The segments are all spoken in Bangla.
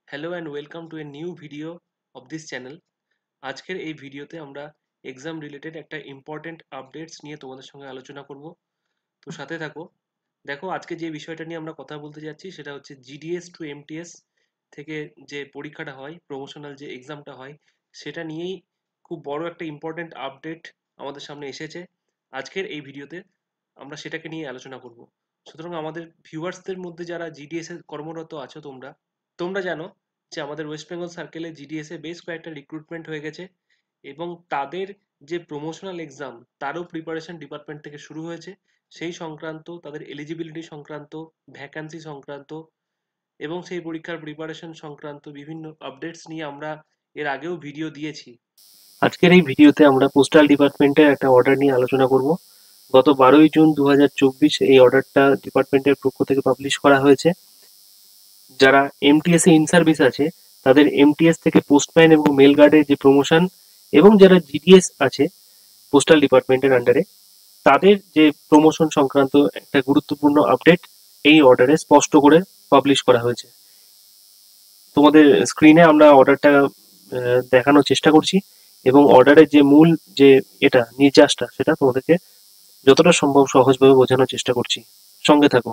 Hello and welcome to a new video of this channel. আজকের এই ভিডিওতে আমরা এক্সাম রিলেটেড একটা ইম্পর্টেন্ট আপডেটস নিয়ে তোমাদের সঙ্গে আলোচনা করব। তো সাথে থাকো। দেখো, আজকে যে বিষয়টা নিয়ে আমরা কথা বলতে যাচ্ছি সেটা হচ্ছে জিডিএস টু এমটিএস থেকে যে পরীক্ষাটা হয়, প্রমোশনাল যে এক্সামটা হয়, সেটা নিয়েই খুব বড় একটা ইম্পর্টেন্ট আপডেট আমাদের সামনে এসেছে। আজকের এই ভিডিওতে আমরা সেটাকে নিয়ে আলোচনা করব। সুতরাং আমাদের ভিউয়ার্সদের মধ্যে যারা জিডিএস এ কর্মরত আছো, তোমরা তোমরা জানো যে আমাদের ওয়েস্ট বেঙ্গল সার্কেলে জিডিএস এ বেশ কয়েকটা রিক্রুটমেন্ট হয়ে গেছে এবং তাদের যে প্রমোশনাল এক্সাম তারও প্রিপারেশন ডিপার্টমেন্ট থেকে শুরু হয়েছে। সেই সংক্রান্ত, তাদের এলিজিবিলিটি সংক্রান্ত, ভ্যাকান্সি সংক্রান্ত এবং সেই পরীক্ষার প্রিপারেশন সংক্রান্ত বিভিন্ন আপডেটস নিয়ে আমরা এর আগেও ভিডিও দিয়েছি। আজকের এই ভিডিওতে আমরা পোস্টাল ডিপার্টমেন্টের একটা অর্ডার নিয়ে আলোচনা করব। গত 12ই জুন 2024 এই অর্ডারটা ডিপার্টমেন্টের পক্ষ থেকে পাবলিশ করা হয়েছে। যারা এমটিএস এ ইন সার্ভিস আছে তাদের এমটিএস থেকে পোস্টম্যান এবং মেল গার্ডের যে প্রমোশন, এবং যারা জিডিএস আছে পোস্টাল ডিপার্টমেন্টের আন্ডারে, তাদের যে প্রমোশন সংক্রান্ত একটা গুরুত্বপূর্ণ আপডেট এই অর্ডারে স্পষ্ট করে পাবলিশ করা হয়েছে। তোমাদের স্ক্রিনে আমরা অর্ডারটা দেখানোর চেষ্টা করছি এবং অর্ডারের যে মূল যে এটা নির্যাসটা সেটা তোমাদেরকে যতটা সম্ভব সহজভাবে বোঝানোর চেষ্টা করছি। সঙ্গে থাকো।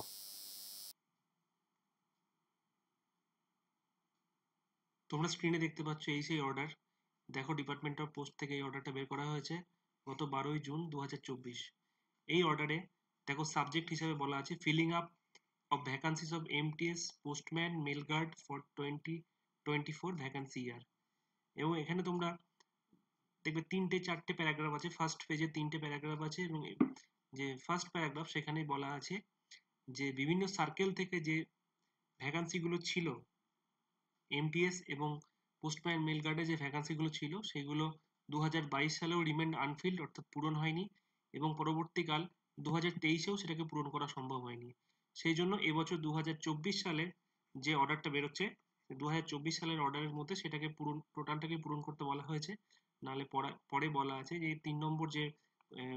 তোমরা স্ক্রিনে দেখতে পাচ্ছ এই সেই অর্ডার। দেখো, ডিপার্টমেন্ট অফ পোস্ট থেকে এই অর্ডারটা বের করা হয়েছে গত 12ই জুন 2024। এই অর্ডারে দেখো, সাবজেক্ট হিসেবে বলা আছে filling up of vacancies of MTS postman mail guard for 2024 vacancy year. এবং এখানে তোমরা দেখবে তিনটে চারটে প্যারাগ্রাফ আছে। ফার্স্ট পেজে তিনটে প্যারাগ্রাফ আছে এবং যে ফার্স্ট প্যারাগ্রাফ সেখানে বলা আছে যে বিভিন্ন সার্কেল থেকে যে ভ্যাকান্সিগুলো ছিল এমটিএস এবং পোস্টম্যান মেল গার্ডে যে ভ্যাকান্সিগুলো ছিল সেগুলো 2022 সালেও রিমেন্ড আনফিল্ড, অর্থাৎ পূরণ হয়নি, এবং পরবর্তীকাল 2023-এও সেটাকে পূরণ করা সম্ভব হয়নি। সেই জন্য এবছর 2024 সালে যে অর্ডারটা বেরোচ্ছে, 2024 সালের অর্ডারের মধ্যে সেটাকে টোটালটাকে পূরণ করতে বলা হয়েছে। নাহলে পরে বলা আছে যে 3 নম্বর যে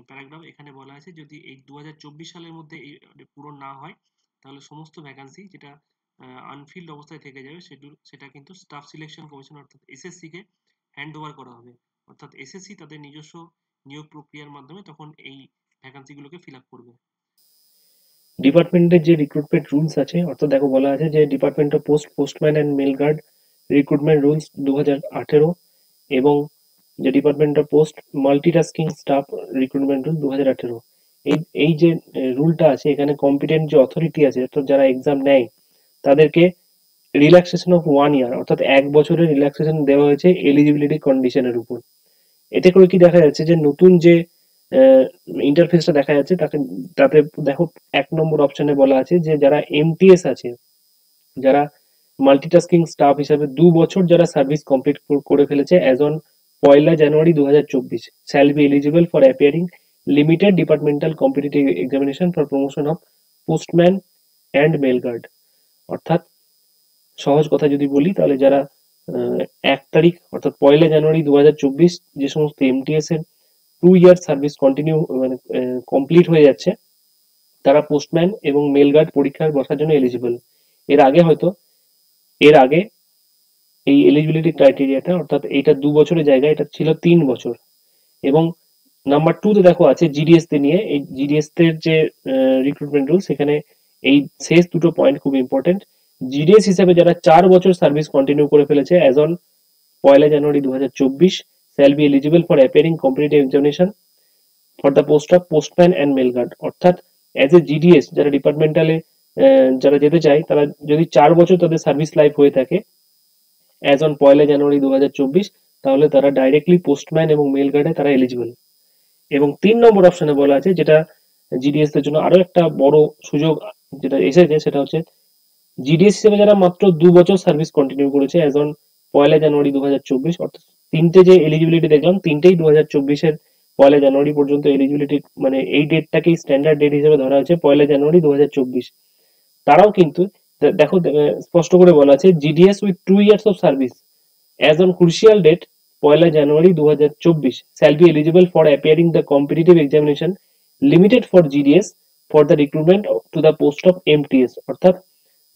প্যারাগ্রাফ, এখানে বলা আছে যদি এই 2024 সালের মধ্যে এই পূরণ না হয় তাহলে সমস্ত ভ্যাকান্সি যেটা আনফিল্ড অবস্থায় থেকে যাবে সেটা কিন্তু স্টাফ সিলেকশন কমিশন অর্থাৎ এসএসসি কে হ্যান্ড ওভার করা হবে। অর্থাৎ এসএসসি তাদের নিজস্ব নিয়োগ প্রক্রিয়ার মাধ্যমে তখন এই ভ্যাকান্সিগুলোকে ফিল আপ করবে। ডিপার্টমেন্টের যে রিক্রুটমেন্ট রুলস আছে, অর্থাৎ দেখো বলা আছে যে department of post postman and mail guard recruitment rules 2018 এবং যে department of post multitasking staff recruitment rule 2018। এই এই যে রুলটা আছে, এখানে কম্পিটেন্ট যে অথরিটি আছে অর্থাৎ যারা এক্সাম নেয় তাদেরকে রিল্যাক্সেশন অফ 1 ইয়ার অর্থাৎ 1 বছরের রিল্যাক্সেশন দেওয়া হয়েছে এলিজিবিলিটি কন্ডিশনের উপর। এতে করে কি দেখা যাচ্ছে যে নতুন যে ইন্টারফেসটা দেখা যাচ্ছে তাতে দেখো 1 নম্বর অপশনে বলা আছে যে যারা এমটিএস আছে, যারা মাল্টিটাস্কিং স্টাফ হিসাবে 2 বছর যারা সার্ভিস কমপ্লিট করে ফেলেছে অ্যাজ অন 1লা January 2024 shall be eligible for appearing limited departmental competitive examination for promotion of postman and mail guard. অর্থাৎ সহজ কথা যদি বলি তাহলে যারা 1 তারিখ অর্থাৎ 1লা জানুয়ারি 2024 যে সমস্ত এমটিএস এর 2 ইয়ার সার্ভিস কন্টিনিউ মানে কমপ্লিট হয়ে যাচ্ছে, তারা পোস্টম্যান এবং মেল গার্ড পরীক্ষায় বসার জন্য এলিজিবল। এর আগে হয়তো এর আগে এই এলিজিবিলিটি ক্রাইটেরিয়াটা অর্থাৎ এইটা 2 বছরের জায়গায় এটা ছিল 3 বছর। এবং নাম্বার 2 তে দেখো আছে জিডিএস তে নিয়ে, এই জিডিএস এর যে রিক্রুটমেন্ট রুল, সেখানে এই শেষ দুটো পয়েন্ট খুব ইম্পর্টেন্ট। জিডিএস হিসেবে যারা 4 বছর সার্ভিস কন্টিনিউ করে ফেলেছে অ্যাজ অন 1লা January 2024 shall be eligible for appearing competitive examination for the post of postman and mail guard. অর্থাৎ অ্যাজ এ জিডিএস যারা ডিপার্টমেন্টালে যারা যেতে চায়, তারা যদি 4 বছর তাদের সার্ভিস লাইফ হয়ে থাকে অ্যাজ অন 1লা জানুয়ারি 2024, তাহলে তারা ডাইরেক্টলি পোস্টম্যান এবং মেল গার্ডে তারা এলিজিবল। এবং 3 নম্বর অপশনে বলা আছে, যেটা জিডিএস এর জন্য আরো একটা বড় সুযোগ যেটা এসেছে, সেটা হচ্ছে জিডিএস হিসেবে যারা মাত্র 2 বছর সার্ভিস কন্টিনিউ করেছে অ্যাজ অন 1লা জানুয়ারি 2024, অর্থাৎ তিনটে যে এলিজিবিলিটি দেখলাম তিনটেই 2024-এর 1লা জানুয়ারি পর্যন্ত এলিজিবিলিটি, মানে এই ডেটটাকেই স্ট্যান্ডার্ড ডেট হিসেবে ধরা হয়েছে 1লা জানুয়ারি 2024। তারাও কিন্তু দেখো স্পষ্ট করে বলা আছে GDS with 2 years of service as on crucial date 1লা January 2024 shall be eligible for appearing the competitive examination limited for GDS for the recruitment to the post of MTS। অর্থাৎ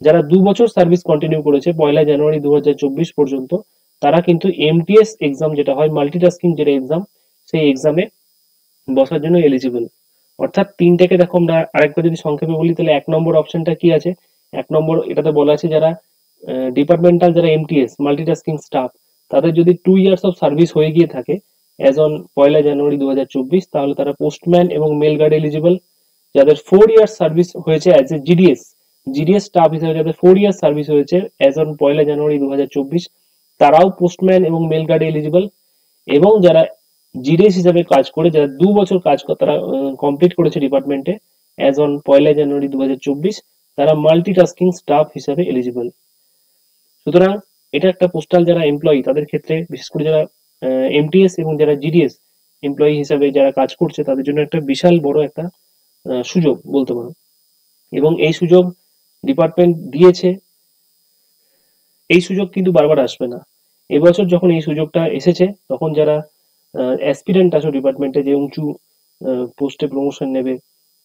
যারা 2 বছর সার্ভিস কন্টিনিউ করেছে 1 জানুয়ারি 2024 পর্যন্ত, তারা কিন্তু এমটিএস এক্সাম যেটা হয়, মাল্টিটাস্কিং যেটা এক্সাম, সেই এক্সামে বসার জন্য এলিজিবল। অর্থাৎ তিনটাকে দেখো, আমরা আরেকবার যদি সংক্ষেপে বলি তাহলে 1 নম্বর অপশনটা কি আছে? 1 নম্বর এটাতে বলা আছে যারা ডিপার্টমেন্টাল, যারা এমটিএস মাল্টিটাস্কিং স্টাফ, তাদের যদি 2 ইয়ার্স অফ সার্ভিস হয়ে গিয়ে থাকে অ্যাজ অন 1 জানুয়ারি 2024, তাহলে তারা পোস্টম্যান এবং মেল গার্ড এলিজিবল। যাদের 4 ইয়ার্স সার্ভিস হয়েছে as a GDS, GDS staff হিসেবে যাদের 4 ইয়ার্স সার্ভিস হয়েছে অ্যাজ অন 1 জানুয়ারি 2024, তারাও পোস্টম্যান এবং মেল গার্ড এলিজিবল। এবং যারা জিডিএস হিসাবে কাজ করে, যারা 2 বছর কাজ তারা কমপ্লিট করেছে ডিপার্টমেন্টে অ্যাজ অন 1 জানুয়ারি 2024, তারা মাল্টিটাস্কিং স্টাফ হিসাবে এলিজিবল। সুতরাং এটা একটা পোস্টাল যারা এমপ্লয়ি তাদের ক্ষেত্রে, বিশেষ করে যারা এমটিএস এবং যারা জিডিএস এমপ্লয়ি হিসাবে যারা কাজ করছে, তাদের জন্য একটা বিশাল বড় একটা সুযোগ বলতে পারো। এবং এই সুযোগ ডিপার্টমেন্ট দিয়েছে, এই সুযোগ কিন্তু বারবার আসবে না। এবছর যখন এই সুযোগটা এসেছে, তখন যারা অ্যাসপিরেন্ট আছো ডিপার্টমেন্টে, যে উঁচু পোস্টে প্রমোশন নেবে,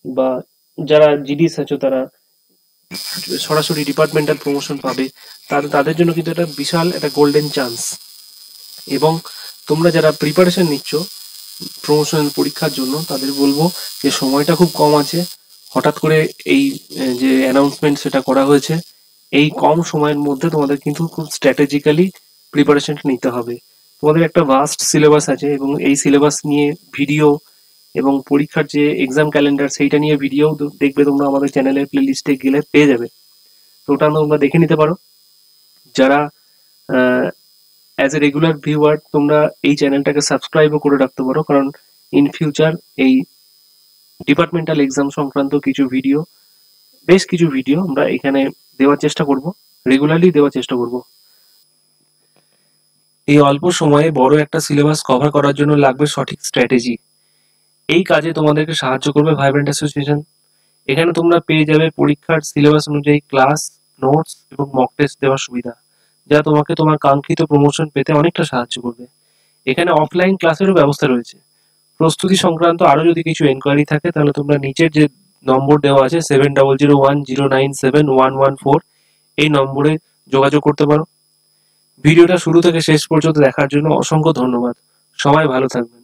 বা যারা জিডিএস আছো তারা সরাসরি ডিপার্টমেন্টাল প্রমোশন পাবে, তাদের জন্য কিন্তু একটা বিশাল একটা গোল্ডেন চান্স। এবং তোমরা যারা প্রিপারেশন নিচ্ছ প্রমোশনাল পরীক্ষার জন্য, তাদের বলবো যে সময়টা খুব কম আছে। হঠাৎ করে এই যে অ্যানাউন্সমেন্ট সেটা করা হয়েছে, এই কম সময়ের মধ্যে তোমাদের কিন্তু খুব স্ট্র্যাটেজিক্যালি প্রিপারেশনটা নিতে হবে। তোমাদের একটা ভাস্ট সিলেবাস আছে, এবং এই সিলেবাস নিয়ে ভিডিও এবং পরীক্ষার যে এক্সাম ক্যালেন্ডার সেইটা নিয়ে ভিডিও দেখবে তোমরা আমাদের চ্যানেলের প্লেলিস্টে গেলে পেয়ে যাবে। তো ওটা তোমরা দেখে নিতে পারো। যারা অ্যাজ এ রেগুলার ভিউয়ার, তোমরা এই চ্যানেলটাকে সাবস্ক্রাইবও করে রাখতে পারো, কারণ ইন ফিউচার এই ডিপার্টমেন্টাল এক্সাম সংক্রান্ত বেশ কিছু ভিডিও আমরা এখানে দেওয়ার চেষ্টা করব, রেগুলারলি দেওয়ার চেষ্টা করব। এই অল্প সময়ে বড় একটা সিলেবাস কভার করার জন্য লাগবে সঠিক স্ট্র্যাটেজি। এই কাজে তোমাদেরকে সাহায্য করবে ভাইব্রেন্ট অ্যাসোসিয়েশন। এখানে তোমরা পেয়ে যাবে পরীক্ষার সিলেবাস অনুযায়ী ক্লাস, নোটস এবং মক টেস্ট দেওয়ার সুবিধা, যা তোমাকে তোমার কাঙ্ক্ষিত প্রমোশন পেতে অনেকটা সাহায্য করবে। এখানে অফলাইন ক্লাসেরও ব্যবস্থা রয়েছে। প্রস্তুতি সংক্রান্ত আরো যদি কিছু এনকোয়ারি থাকে, তাহলে তোমরা নিচের যে নম্বর দেওয়া আছে 7001097114, এই নম্বরে যোগাযোগ করতে পারো। ভিডিওটা শুরু থেকে শেষ পর্যন্ত দেখার জন্য অসংখ্য ধন্যবাদ। সবাই ভালো থাকবেন।